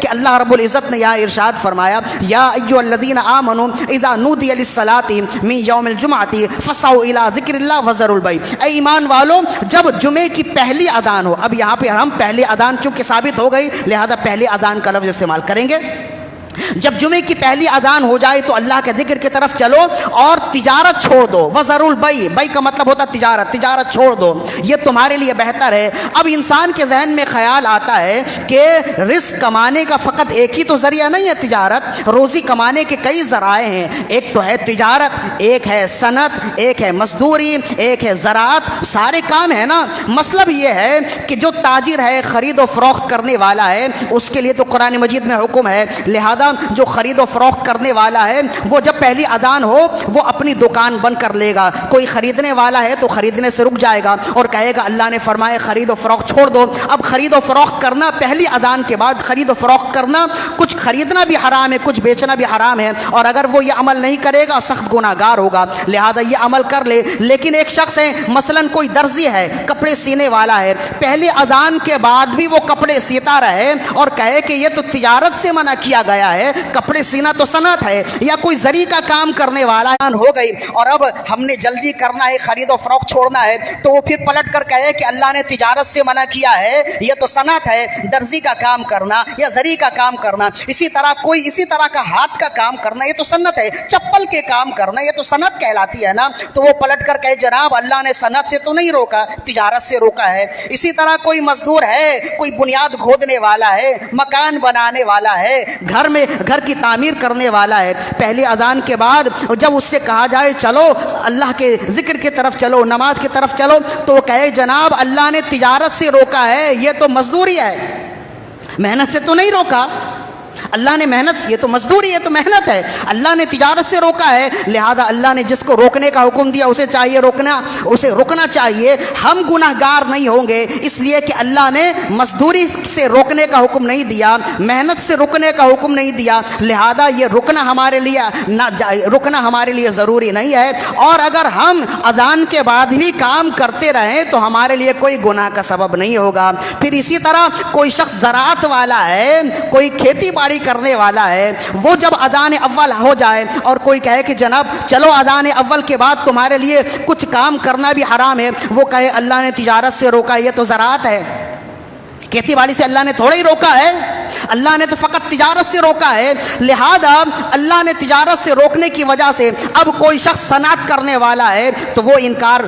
کہ اللہ رب العزت نے یہاں ارشاد فرمایا یا ایھا الذین آمنوا اذا نودی للصلاۃ من یوم الجمعۃ فاسعوا الی ذکر اللہ وذروا البیع، اے ایمان والو جب جمعے کی پہلی اذان ہو، اب یہاں پہ ہم پہلی اذان چونکہ ثابت ہو گئی لہذا پہلی اذان کا لفظ استعمال کریں گے، جب جمعے کی پہلی اذان ہو جائے تو اللہ کے ذکر کی طرف چلو اور تجارت چھوڑ دو، وذروا البیع، بیع کا مطلب ہوتا تجارت، تجارت چھوڑ دو، یہ تمہارے لیے بہتر ہے۔ اب انسان کے ذہن میں خیال آتا ہے کہ رزق کمانے کا فقط ایک ہی تو ذریعہ نہیں ہے تجارت، روزی کمانے کے کئی ذرائع ہیں، ایک تو ہے تجارت، ایک ہے صنعت، ایک ہے مزدوری، ایک ہے زراعت، سارے کام ہیں نا۔ مطلب یہ ہے کہ جو تاجر ہے، خرید و فروخت کرنے والا ہے، اس کے لیے تو قرآن مجید میں حکم ہے، لہذا جو خرید و فروخت کرنے والا ہے وہ جب پہلی اذان ہو وہ اپنی دکان بند کر لے گا، کوئی خریدنے والا ہے تو خریدنے سے رک جائے گا اور کہے گا اللہ نے فرمایا خرید و فروخت چھوڑ دو۔ اب خرید و فروخت کرنا پہلی اذان کے بعد خرید و فروخت کرنا، کچھ خریدنا بھی حرام ہے، کچھ بیچنا بھی حرام ہے، اور اگر وہ یہ عمل نہیں کرے گا سخت گناہ گار ہوگا، لہذا یہ عمل کر لے۔ لیکن ایک شخص ہے مثلا کوئی درزی ہے، کپڑے سینے والا ہے، پہلی اذان کے بعد بھی وہ کپڑے سیتا رہے اور کہے کہ یہ تو تجارت سے منع کیا گیا ہے، کپڑے سینا تو صنعت ہے، یا کوئی زری کا کام کرنے والا ہو گئی اور اب ہم نے جلدی کرنا ہے، خرید و فروخت چھوڑنا ہے، تو وہ پھر پلٹ کر کہے کہ اللہ نے تجارت سے منع کیا ہے، یہ تو صنعت ہے، درزی کا کام کرنا یا زری کا کام کرنا، اسی طرح کوئی اسی طرح کا ہاتھ کا کام کرنا یہ تو صنعت ہے، چپل کے کام کرنا یہ تو صنعت کہلاتی ہے نا، تو وہ پلٹ کر کہے جناب اللہ نے صنعت سے تو نہیں روکا، تجارت سے روکا ہے۔ اسی طرح کوئی مزدور ہے، کوئی بنیاد کھودنے والا ہے، مکان بنانے والا ہے، گھر کی تعمیر کرنے والا ہے، پہلی اذان کے بعد جب اس سے کہا جائے چلو اللہ کے ذکر کی طرف چلو، نماز کی طرف چلو، تو وہ کہے جناب اللہ نے تجارت سے روکا ہے، یہ تو مزدوری ہے، محنت سے تو نہیں روکا، اللہ نے محنت، یہ تو مزدوری ہے، تو محنت ہے، اللہ نے تجارت سے روکا ہے، لہذا اللہ نے جس کو روکنے کا حکم دیا اسے چاہیے روکنا، اسے رکنا چاہیے۔ ہم گناہ گار نہیں ہوں گے اس لیے کہ اللہ نے مزدوری سے روکنے کا حکم نہیں دیا، محنت سے رکنے کا حکم نہیں دیا، لہذا یہ رکنا ہمارے لیے ضروری نہیں ہے، اور اگر ہم اذان کے بعد بھی کام کرتے رہیں تو ہمارے لیے کوئی گناہ کا سبب نہیں ہوگا۔ پھر اسی طرح کوئی شخص زراعت والا ہے، کوئی کھیتی باڑی کرنے والا ہے، وہ جب اذان اول ہو جائے اور کوئی کہے کہ جناب چلو اذان اول کے بعد تمہارے لیے کچھ کام کرنا بھی حرام ہے، وہ کہے اللہ نے تجارت سے روکا، یہ تو زراعت ہے، کھیتی باڑی سے اللہ نے تھوڑا ہی روکا ہے، اللہ نے تو فقط تجارت سے روکا ہے، لہذا اللہ نے تجارت سے روکنے کی وجہ سے اب کوئی شخص صنعت کرنے والا ہے تو وہ انکار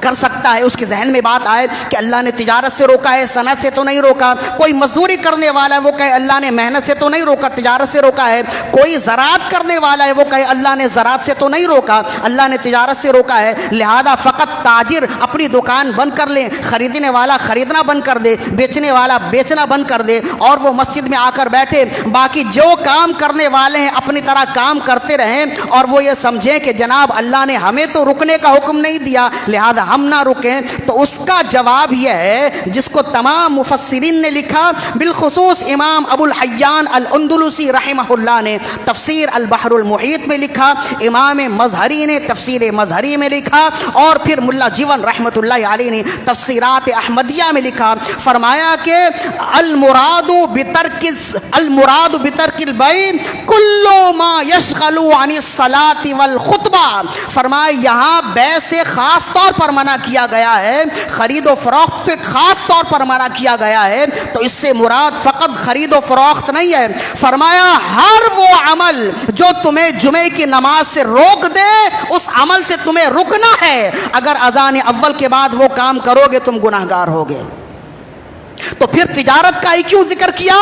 کر سکتا ہے، اس کے ذہن میں بات آئے کہ اللہ نے تجارت سے روکا ہے، صنعت سے تو نہیں روکا۔ کوئی مزدوری کرنے والا ہے وہ کہے اللہ نے محنت سے تو نہیں روکا، تجارت سے روکا ہے۔ کوئی زراعت کرنے والا ہے وہ کہے اللہ نے زراعت سے تو نہیں روکا، اللہ نے تجارت سے روکا ہے، لہذا فقط تاجر اپنی دکان بند کر لے، خریدنے والا خریدنا بند کر دے، بیچنے والا بیچنا بند کر دے، اور وہ مسجد میں آ کر بیٹھے، باقی جو کام کرنے والے ہیں اپنی طرح کام کرتے رہیں، اور وہ یہ سمجھیں کہ جناب اللہ نے ہمیں تو رکنے کا حکم نہیں دیا لہذا ہم نہ رکیں، تو اس کا جواب یہ ہے جس کو تمام مفسرین نے لکھا، بالخصوص امام ابو الحیان الاندلسی رحمہ اللہ نے تفسیر البحر المحیط میں لکھا، امام مظہری نے تفسیر مظہری میں لکھا، اور پھر ملا جیون رحمۃ اللہ علیہ نے تفسیرات احمدیہ میں لکھا، فرمایا کہ المراد بترک البیع کل ما یشغل عن الصلاۃ والخطبہ، فرمایا یہاں بیع سے خاص طور پر منع کیا گیا ہے، خرید و فروخت سے خاص طور پر منع کیا گیا ہے، تو اس سے مراد فقط خرید و فروخت نہیں ہے، فرمایا ہر وہ عمل جو تمہیں جمعے کی نماز سے روک دے اس عمل سے تمہیں رکنا ہے، اگر اذان اول کے بعد وہ کام کرو گے تم گناہ گار ہوگے۔ تو پھر تجارت کا ہی کیوں ذکر کیا؟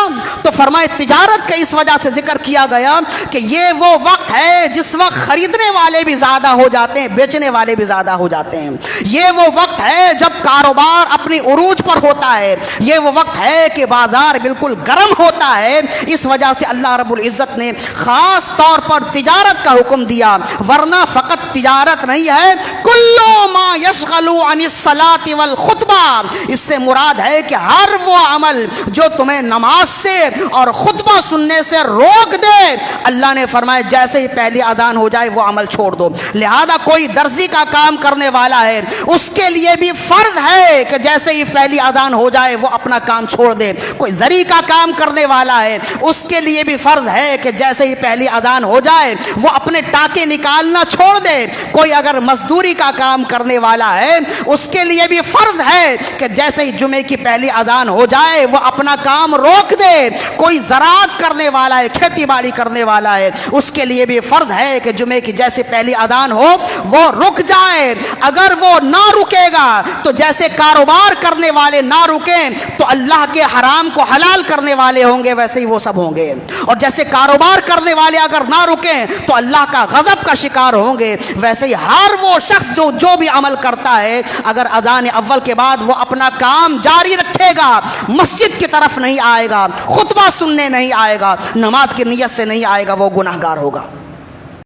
تو فرمائے تجارت کا اس وجہ سے ذکر کیا گیا کہ یہ وہ وقت ہے جس وقت خریدنے والے بھی زیادہ ہو جاتے ہیں، بیچنے والے بھی زیادہ ہو جاتے ہیں، یہ وہ وقت ہے جب کاروبار اپنی عروج پر ہوتا ہے، یہ وہ وقت ہے کہ بازار بالکل گرم ہوتا ہے، اس وجہ سے اللہ رب العزت نے خاص طور پر تجارت کا حکم دیا، ورنہ فقط تجارت نہیں ہے، کلو ما یشغل عن الصلاۃ والخطبہ، اس سے مراد ہے کہ ہر وہ عمل جو تمہیں نماز سے اور خطبہ سننے سے روک دے، اللہ نے فرمایا جیسے ہی پہلی اذان ہو جائے وہ عمل چھوڑ دو۔ لہذا کوئی درزی کا کام کرنے والا ہے، اس کے لیے بھی فرض ہے کہ جیسے ہی پہلی اذان ہو جائے وہ اپنا کام چھوڑ دے۔ کوئی زری کا کام کرنے والا ہے، اس کے لیے بھی فرض ہے کہ جیسے ہی پہلی اذان ہو جائے وہ اپنے ٹانکے نکالنا چھوڑ دے۔ کوئی اگر مزدوری کا کام کرنے والا ہے، اس کے لیے بھی فرض ہے کہ جیسے ہی جمعے کی پہلی اذان ہو جائے وہ اپنا کام روک دے۔ کوئی زراعت کرنے والا ہے، کھیتی باڑی کرنے والا ہے، اس کے لیے بھی فرض ہے کہ جمعے کی جیسے پہلی اذان ہو وہ رک جائے۔ اگر وہ نہ رکے گا تو جیسے کاروبار کرنے والے نہ رکیں تو اللہ کے حرام کو حلال کرنے والے ہوں گے، ویسے ہی وہ سب ہوں گے۔ اور جیسے کاروبار کرنے والے اگر نہ رکیں تو اللہ کا غضب کا شکار ہوں گے، ویسے ہی ہر وہ شخص جو بھی عمل کرتا ہے اگر اذان اول کے بعد وہ اپنا کام جاری رکھے گا، مسجد کی طرف نہیں آئے گا، خطبہ سننے نہیں آئے گا، نماز کی نیت سے نہیں آئے گا، وہ گناہگار ہوگا۔